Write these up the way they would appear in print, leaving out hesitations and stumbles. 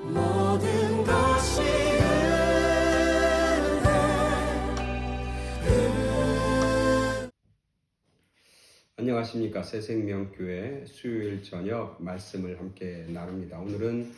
모든 것이 안녕하십니까. 새생명교회 수요일 저녁 말씀을 함께 나눕니다. 오늘은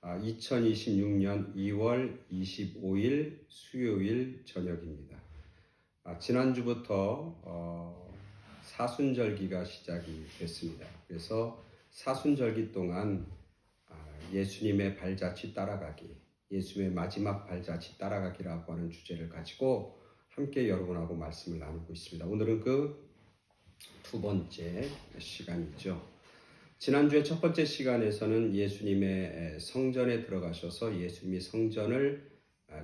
2026년 2월 25일 수요일 저녁입니다. 지난주부터 사순절기가 시작이 됐습니다. 그래서 사순절기 동안 예수님의 발자취 따라가기, 예수님의 마지막 발자취 따라가기라고 하는 주제를 가지고 함께 여러분하고 말씀을 나누고 있습니다. 오늘은 그 두 번째 시간이죠. 지난주에 첫 번째 시간에서는 예수님의 성전에 들어가셔서 예수님이 성전을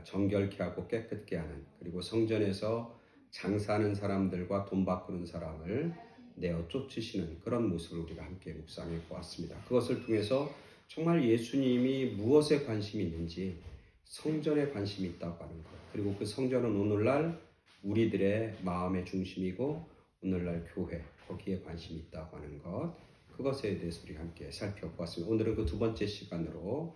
정결케 하고 깨끗게 하는, 그리고 성전에서 장사하는 사람들과 돈 바꾸는 사람을 내어 쫓으시는 그런 모습을 우리가 함께 묵상해 보았습니다. 그것을 통해서 정말 예수님이 무엇에 관심이 있는지, 성전에 관심이 있다고 하는 것, 그리고 그 성전은 오늘날 우리들의 마음의 중심이고 오늘날 교회, 거기에 관심이 있다고 하는 것, 그것에 대해서 우리 함께 살펴보았습니다. 오늘은 그 두 번째 시간으로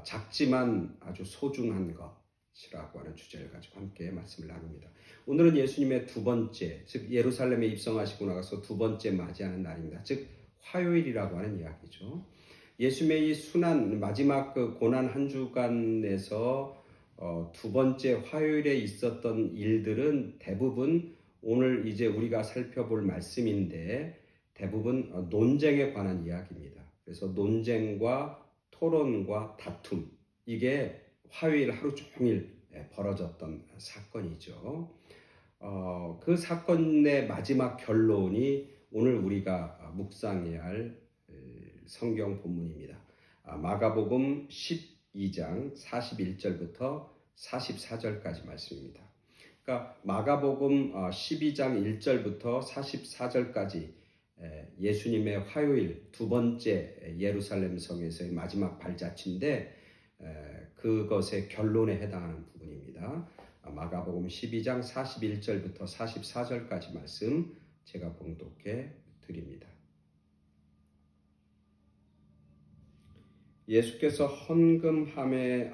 작지만 아주 소중한 것이라고 하는 주제를 가지고 함께 말씀을 나눕니다. 오늘은 예수님의 두 번째, 즉 예루살렘에 입성하시고 나가서 두 번째 맞이하는 날입니다. 즉 화요일이라고 하는 이야기죠. 예수님의 이 순환, 마지막 그 고난 한 주간에서 두 번째 화요일에 있었던 일들은 대부분 오늘 이제 우리가 살펴볼 말씀인데 대부분 논쟁에 관한 이야기입니다. 그래서 논쟁과 토론과 다툼, 이게 화요일 하루 종일 벌어졌던 사건이죠. 그 사건의 마지막 결론이 오늘 우리가 묵상해야 할 성경 본문입니다. 마가복음 12장 41절부터 44절까지 말씀입니다. 그러니까 마가복음 12장 1절부터 44절까지 예수님의 화요일 두 번째 예루살렘 성에서의 마지막 발자취인데 그것의 결론에 해당하는 부분입니다. 마가복음 12장 41절부터 44절까지 말씀 제가 봉독해 드립니다. 예수께서 헌금함을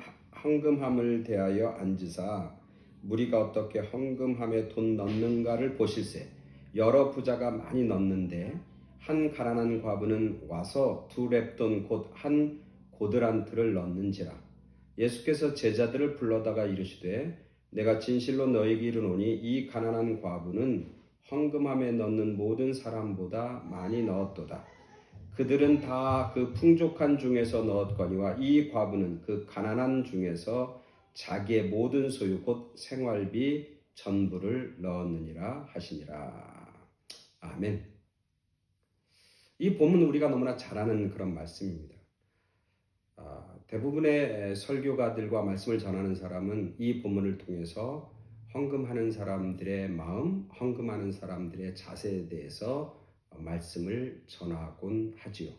대하여 앉으사 무리가 어떻게 헌금함에 돈 넣는가를 보실세. 여러 부자가 많이 넣는데 한 가난한 과부는 와서 두 렙돈 곧 한 고드란트를 넣는지라. 예수께서 제자들을 불러다가 이르시되 내가 진실로 너희에게 이르노니 이 가난한 과부는 헌금함에 넣는 모든 사람보다 많이 넣었도다. 그들은 다 그 풍족한 중에서 넣었거니와 이 과부는 그 가난한 중에서 자기의 모든 소유 곧 생활비 전부를 넣었느니라 하시니라. 아멘. 이 본문은 우리가 너무나 잘 아는 그런 말씀입니다. 대부분의 설교가들과 말씀을 전하는 사람은 이 본문을 통해서 헌금하는 사람들의 마음, 헌금하는 사람들의 자세에 대해서 말씀을 전하곤 하지요.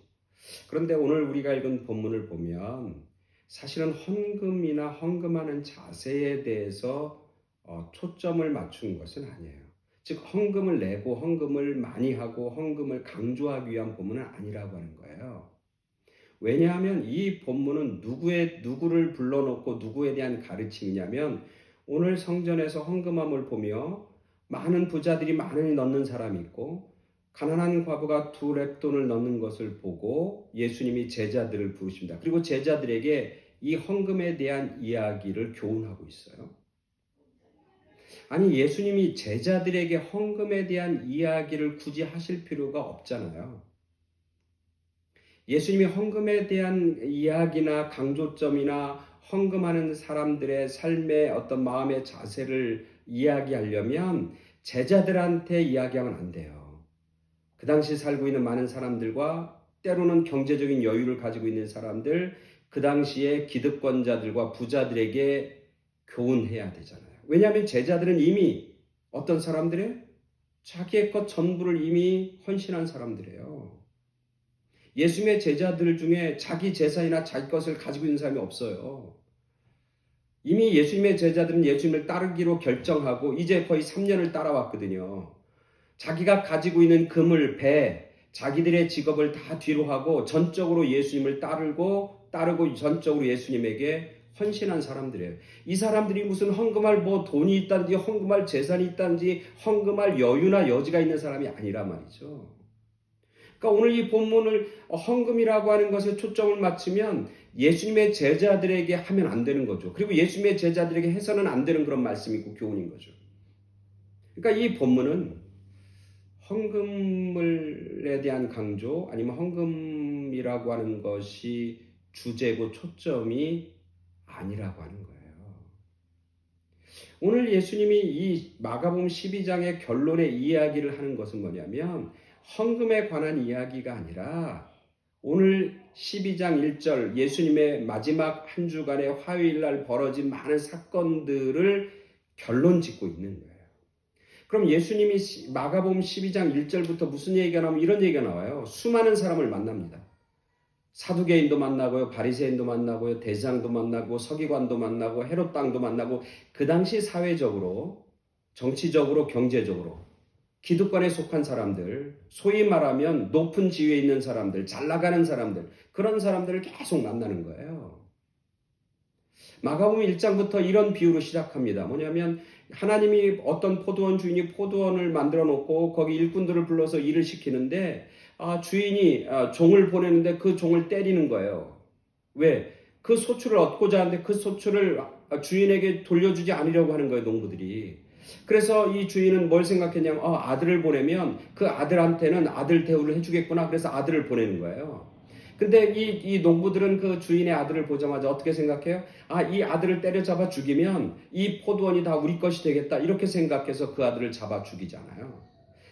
그런데 오늘 우리가 읽은 본문을 보면 사실은 헌금이나 헌금하는 자세에 대해서 초점을 맞춘 것은 아니에요. 즉 헌금을 내고 헌금을 많이 하고 헌금을 강조하기 위한 본문은 아니라고 하는 거예요. 왜냐하면 이 본문은 누구를 불러놓고 누구에 대한 가르침이냐면 오늘 성전에서 헌금함을 보며 많은 부자들이 많이 넣는 사람이 있고 가난한 과부가 두 렙돈을 넣는 것을 보고 예수님이 제자들을 부르십니다. 그리고 제자들에게 이 헌금에 대한 이야기를 교훈하고 있어요. 아니 예수님이 제자들에게 헌금에 대한 이야기를 굳이 하실 필요가 없잖아요. 예수님이 헌금에 대한 이야기나 강조점이나 헌금하는 사람들의 삶의 어떤 마음의 자세를 이야기하려면 제자들한테 이야기하면 안 돼요. 그 당시 살고 있는 많은 사람들과 때로는 경제적인 여유를 가지고 있는 사람들, 그 당시에 기득권자들과 부자들에게 교훈해야 되잖아요. 왜냐하면 제자들은 이미 어떤 사람들의 자기의 것 전부를 이미 헌신한 사람들이에요. 예수님의 제자들 중에 자기 재산이나 자기 것을 가지고 있는 사람이 없어요. 이미 예수님의 제자들은 예수님을 따르기로 결정하고 이제 거의 3년을 따라왔거든요. 자기가 가지고 있는 그물, 배, 자기들의 직업을 다 뒤로 하고 전적으로 예수님을 따르고 전적으로 예수님에게 헌신한 사람들이에요. 이 사람들이 무슨 헌금할 뭐 돈이 있다든지 헌금할 재산이 있다든지 헌금할 여유나 여지가 있는 사람이 아니라 말이죠. 그러니까 오늘 이 본문을 헌금이라고 하는 것에 초점을 맞추면 예수님의 제자들에게 하면 안 되는 거죠. 그리고 예수님의 제자들에게 해서는 안 되는 그런 말씀이고 교훈인 거죠. 그러니까 이 본문은 헌금에 대한 강조 아니면 헌금이라고 하는 것이 주제고 초점이 아니라고 하는 거예요. 오늘 예수님이 이 마가복음 12장의 결론의 이야기를 하는 것은 뭐냐면 헌금에 관한 이야기가 아니라 오늘 12장 1절 예수님의 마지막 한 주간의 화요일날 벌어진 많은 사건들을 결론 짓고 있는 거예요. 그럼 예수님이 마가복음 12장 1절부터 무슨 얘기가 나오면 이런 얘기가 나와요. 수많은 사람을 만납니다. 사두개인도 만나고요, 바리새인도 만나고요, 대제사장도 만나고 서기관도 만나고 헤롯 왕도 만나고 그 당시 사회적으로 정치적으로 경제적으로 기득권에 속한 사람들, 소위 말하면 높은 지위에 있는 사람들, 잘 나가는 사람들, 그런 사람들을 계속 만나는 거예요. 마가복음 1장부터 이런 비유로 시작합니다. 뭐냐면 하나님이 어떤 포도원 주인이 포도원을 만들어 놓고 거기 일꾼들을 불러서 일을 시키는데 주인이 종을 보내는데 그 종을 때리는 거예요. 왜? 그 소출을 얻고자 하는데 그 소출을 주인에게 돌려주지 않으려고 하는 거예요, 농부들이. 그래서 이 주인은 뭘 생각했냐면 아들을 보내면 그 아들한테는 아들 대우를 해주겠구나. 그래서 아들을 보내는 거예요. 근데 이 농부들은 그 주인의 아들을 보자마자 어떻게 생각해요? 이 아들을 때려잡아 죽이면 이 포도원이 다 우리 것이 되겠다. 이렇게 생각해서 그 아들을 잡아 죽이잖아요.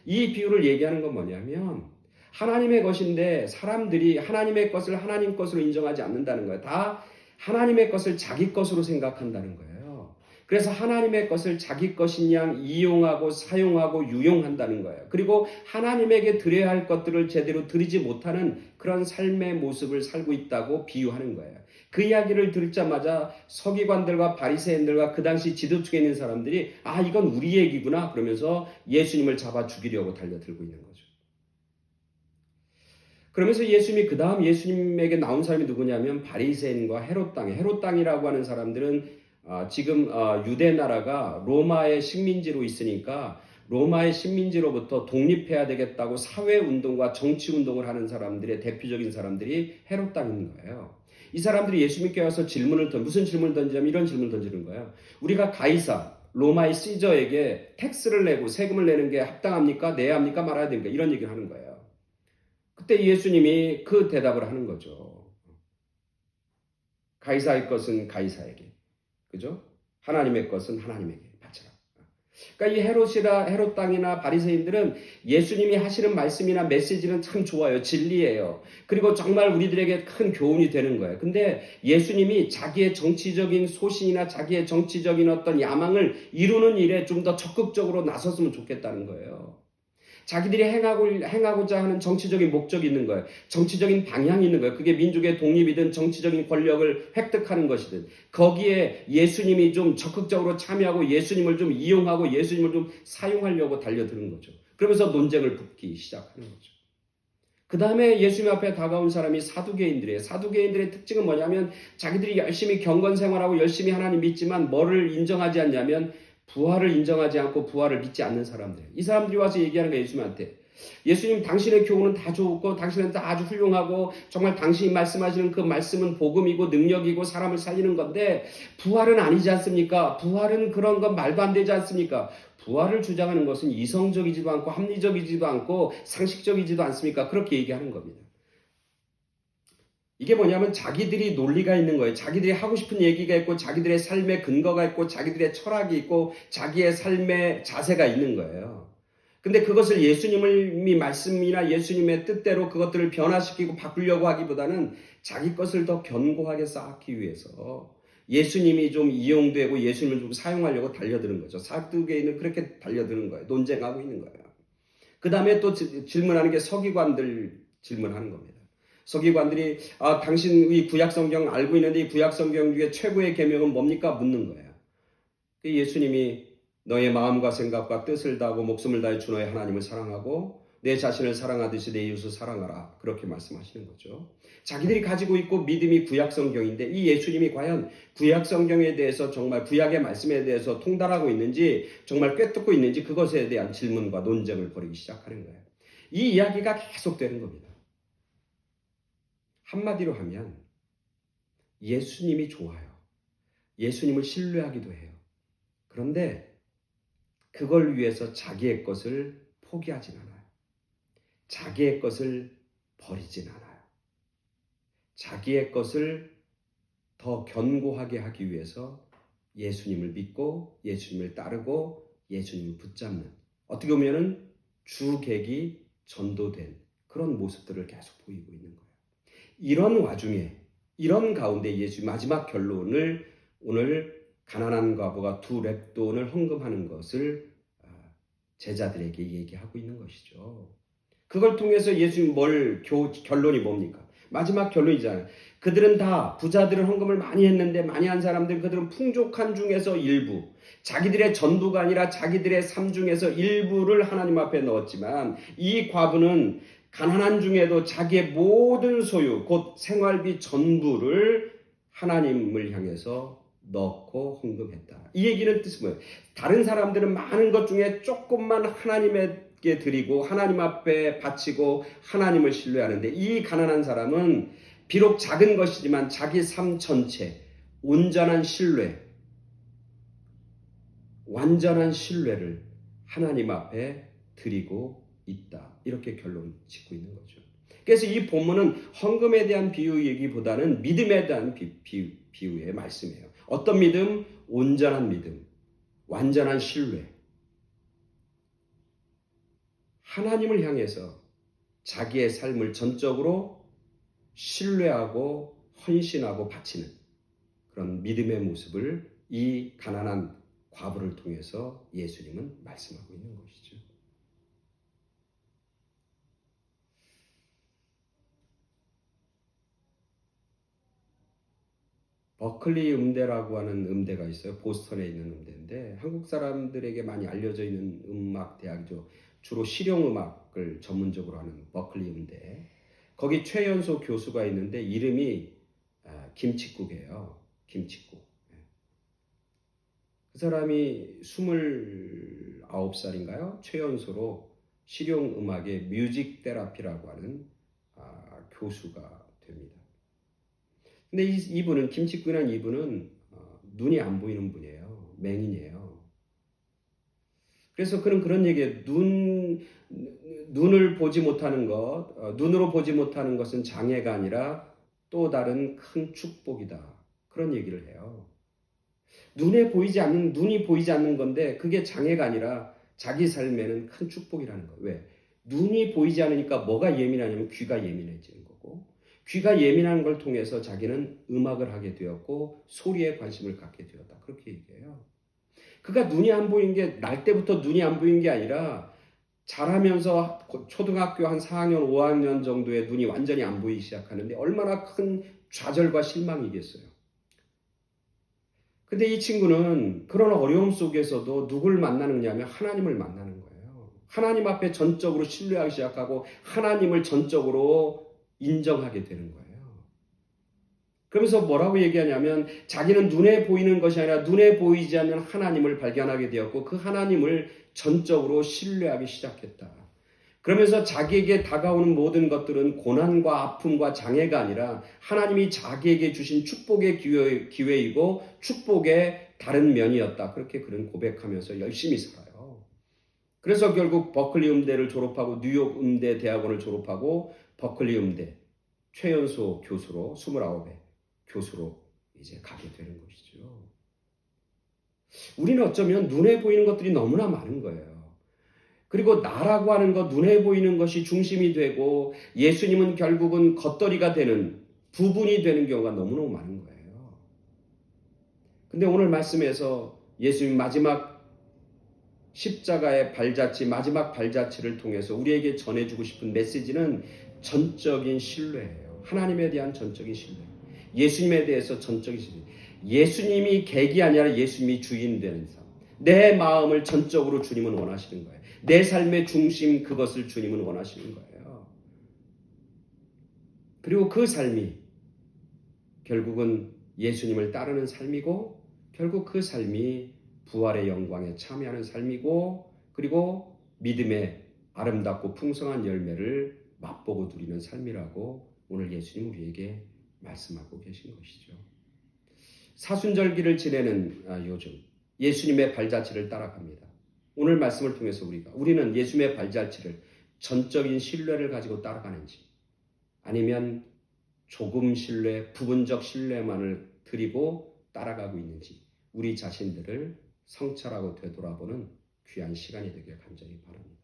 이 비유를 얘기하는 건 뭐냐면 하나님의 것인데 사람들이 하나님의 것을 하나님 것으로 인정하지 않는다는 거예요. 다 하나님의 것을 자기 것으로 생각한다는 거예요. 그래서 하나님의 것을 자기 것인 양 이용하고 사용하고 유용한다는 거예요. 그리고 하나님에게 드려야 할 것들을 제대로 드리지 못하는 그런 삶의 모습을 살고 있다고 비유하는 거예요. 그 이야기를 듣자마자 서기관들과 바리새인들과 그 당시 지도층에 있는 사람들이 이건 우리 얘기구나 그러면서 예수님을 잡아 죽이려고 달려들고 있는 거죠. 그러면서 예수님이 그 다음 예수님에게 나온 사람이 누구냐면 바리새인과 헤롯 땅이라고 하는 사람들은 지금 유대 나라가 로마의 식민지로 있으니까 로마의 식민지로부터 독립해야 되겠다고 사회운동과 정치운동을 하는 사람들의 대표적인 사람들이 헤롯 땅인 거예요. 이 사람들이 예수님께 와서 무슨 질문을 던지냐면 이런 질문을 던지는 거예요. 우리가 가이사, 로마의 시저에게 텍스를 내고 세금을 내는 게 합당합니까? 내야 합니까? 말아야 됩니까? 이런 얘기를 하는 거예요. 그때 예수님이 그 대답을 하는 거죠. 가이사의 것은 가이사에게. 그죠? 하나님의 것은 하나님에게 바쳐라. 그러니까 이 헤롯 땅이나 바리새인들은 예수님이 하시는 말씀이나 메시지는 참 좋아요. 진리예요. 그리고 정말 우리들에게 큰 교훈이 되는 거예요. 근데 예수님이 자기의 정치적인 소신이나 자기의 정치적인 어떤 야망을 이루는 일에 좀 더 적극적으로 나섰으면 좋겠다는 거예요. 자기들이 행하고자 하는 정치적인 목적이 있는 거예요. 정치적인 방향이 있는 거예요. 그게 민족의 독립이든 정치적인 권력을 획득하는 것이든 거기에 예수님이 좀 적극적으로 참여하고 예수님을 좀 이용하고 예수님을 좀 사용하려고 달려드는 거죠. 그러면서 논쟁을 붙기 시작하는 거죠. 그 다음에 예수님 앞에 다가온 사람이 사두개인들이에요. 사두개인들의 특징은 뭐냐면 자기들이 열심히 경건생활하고 열심히 하나님 믿지만 뭐를 인정하지 않냐면 부활을 인정하지 않고 부활을 믿지 않는 사람들. 이 사람들이 와서 얘기하는 거예요. 예수님한테. 예수님 당신의 교훈은 다 좋고 당신은 다 아주 훌륭하고 정말 당신이 말씀하시는 그 말씀은 복음이고 능력이고 사람을 살리는 건데 부활은 아니지 않습니까? 부활은 그런 건 말도 안 되지 않습니까? 부활을 주장하는 것은 이성적이지도 않고 합리적이지도 않고 상식적이지도 않습니까? 그렇게 얘기하는 겁니다. 이게 뭐냐면 자기들이 논리가 있는 거예요. 자기들이 하고 싶은 얘기가 있고 자기들의 삶의 근거가 있고 자기들의 철학이 있고 자기의 삶의 자세가 있는 거예요. 근데 그것을 예수님의 말씀이나 예수님의 뜻대로 그것들을 변화시키고 바꾸려고 하기보다는 자기 것을 더 견고하게 쌓기 위해서 예수님이 좀 이용되고 예수님을 좀 사용하려고 달려드는 거죠. 사두개인은 그렇게 달려드는 거예요. 논쟁하고 있는 거예요. 그 다음에 또 질문하는 게 서기관들 질문하는 겁니다. 서기관들이 당신 이 구약성경 알고 있는데 이 구약성경 중에 최고의 계명은 뭡니까? 묻는 거예요. 예수님이 너의 마음과 생각과 뜻을 다하고 목숨을 다해 주 너의 하나님을 사랑하고 내 자신을 사랑하듯이 내 이웃을 사랑하라. 그렇게 말씀하시는 거죠. 자기들이 가지고 있고 믿음이 구약 성경인데 이 예수님이 과연 구약 성경에 대해서 정말 구약의 말씀에 대해서 통달하고 있는지 정말 꿰뚫고 있는지 그것에 대한 질문과 논쟁을 벌이기 시작하는 거예요. 이 이야기가 계속되는 겁니다. 한마디로 하면 예수님이 좋아요. 예수님을 신뢰하기도 해요. 그런데 그걸 위해서 자기의 것을 포기하진 않아요. 자기의 것을 버리진 않아요. 자기의 것을 더 견고하게 하기 위해서 예수님을 믿고 예수님을 따르고 예수님을 붙잡는, 어떻게 보면 주객이 전도된 그런 모습들을 계속 보이고 있는 거예요. 이런 와중에, 이런 가운데 예수의 마지막 결론을 오늘 가난한 과부가 2렙돈을 헌금하는 것을 제자들에게 얘기하고 있는 것이죠. 그걸 통해서 예수님 결론이 뭡니까? 마지막 결론이잖아요. 그들은 다, 부자들은 헌금을 많이 했는데 많이 한 사람들, 그들은 풍족한 중에서 일부, 자기들의 전부가 아니라 자기들의 삶 중에서 일부를 하나님 앞에 넣었지만 이 과부는 가난한 중에도 자기의 모든 소유, 곧 생활비 전부를 하나님을 향해서 넣고 헌금했다. 이 얘기는 뜻은 뭐예요? 다른 사람들은 많은 것 중에 조금만 하나님께 드리고 하나님 앞에 바치고 하나님을 신뢰하는데 이 가난한 사람은 비록 작은 것이지만 자기 삶 전체 온전한 신뢰, 완전한 신뢰를 하나님 앞에 드리고 있다. 이렇게 결론 짓고 있는 거죠. 그래서 이 본문은 헌금에 대한 비유 얘기보다는 믿음에 대한 비유의 말씀이에요. 어떤 믿음? 온전한 믿음, 완전한 신뢰. 하나님을 향해서 자기의 삶을 전적으로 신뢰하고 헌신하고 바치는 그런 믿음의 모습을 이 가난한 과부를 통해서 예수님은 말씀하고 있는 것이죠. 버클리 음대라고 하는 음대가 있어요. 보스턴에 있는 음대인데 한국 사람들에게 많이 알려져 있는 음악 대학이죠. 주로 실용음악을 전문적으로 하는 버클리 음대. 거기 최연소 교수가 있는데 이름이 김칫국이에요. 김칫국. 그 사람이 29살인가요? 최연소로 실용음악의 뮤직 테라피라고 하는 교수가 됩니다. 근데 이분은 김칫국이라는 이분은 눈이 안 보이는 분이에요. 맹인이에요. 그래서 그런 얘기예요. 눈을 보지 못하는 것, 눈으로 보지 못하는 것은 장애가 아니라 또 다른 큰 축복이다. 그런 얘기를 해요. 눈이 보이지 않는 건데 그게 장애가 아니라 자기 삶에는 큰 축복이라는 거예요. 왜? 눈이 보이지 않으니까 뭐가 예민하냐면 귀가 예민해지는 거고 귀가 예민한 걸 통해서 자기는 음악을 하게 되었고 소리에 관심을 갖게 되었다. 그렇게 얘기해요. 그가 눈이 안 보인 게 날 때부터 눈이 안 보인 게 아니라 자라면서 초등학교 한 4학년, 5학년 정도에 눈이 완전히 안 보이기 시작하는데 얼마나 큰 좌절과 실망이겠어요. 근데 이 친구는 그런 어려움 속에서도 누굴 만나느냐 하면 하나님을 만나는 거예요. 하나님 앞에 전적으로 신뢰하기 시작하고 하나님을 전적으로 인정하게 되는 거예요. 그러면서 뭐라고 얘기하냐면 자기는 눈에 보이는 것이 아니라 눈에 보이지 않는 하나님을 발견하게 되었고 그 하나님을 전적으로 신뢰하기 시작했다. 그러면서 자기에게 다가오는 모든 것들은 고난과 아픔과 장애가 아니라 하나님이 자기에게 주신 축복의 기회이고 축복의 다른 면이었다. 그렇게 그는 고백하면서 열심히 살아요. 그래서 결국 버클리 음대를 졸업하고 뉴욕 음대 대학원을 졸업하고 버클리 음대 최연소 교수로 29회 교수로 이제 가게 되는 것이죠. 우리는 어쩌면 눈에 보이는 것들이 너무나 많은 거예요. 그리고 나라고 하는 것, 눈에 보이는 것이 중심이 되고 예수님은 결국은 겉덜이가 되는 부분이 되는 경우가 너무너무 많은 거예요. 근데 오늘 말씀에서 예수님 마지막 십자가의 발자취, 마지막 발자취를 통해서 우리에게 전해주고 싶은 메시지는 전적인 신뢰예요. 하나님에 대한 전적인 신뢰. 예수님에 대해서 전적인 신뢰. 예수님이 객이 아니라 예수님이 주인 되는 삶. 내 마음을 전적으로 주님은 원하시는 거예요. 내 삶의 중심, 그것을 주님은 원하시는 거예요. 그리고 그 삶이 결국은 예수님을 따르는 삶이고, 결국 그 삶이 부활의 영광에 참여하는 삶이고, 그리고 믿음의 아름답고 풍성한 열매를 맛보고 누리는 삶이라고 오늘 예수님 우리에게 말씀하고 계신 것이죠. 사순절기를 지내는 요즘 예수님의 발자취를 따라갑니다. 오늘 말씀을 통해서 우리는 예수님의 발자취를 전적인 신뢰를 가지고 따라가는지, 아니면 조금 신뢰, 부분적 신뢰만을 드리고 따라가고 있는지, 우리 자신들을 성찰하고 되돌아보는 귀한 시간이 되길 간절히 바랍니다.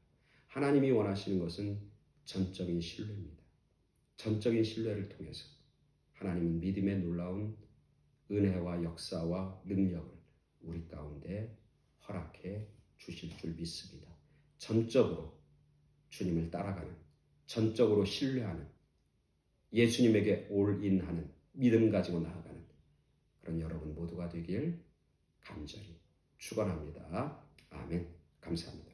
하나님이 원하시는 것은 전적인 신뢰입니다. 전적인 신뢰를 통해서 하나님은 믿음의 놀라운 은혜와 역사와 능력을 우리 가운데 허락해 주실 줄 믿습니다. 전적으로 주님을 따라가는, 전적으로 신뢰하는, 예수님에게 올인하는 믿음 가지고 나아가는 그런 여러분 모두가 되길 간절히 축원합니다. 아멘. 감사합니다.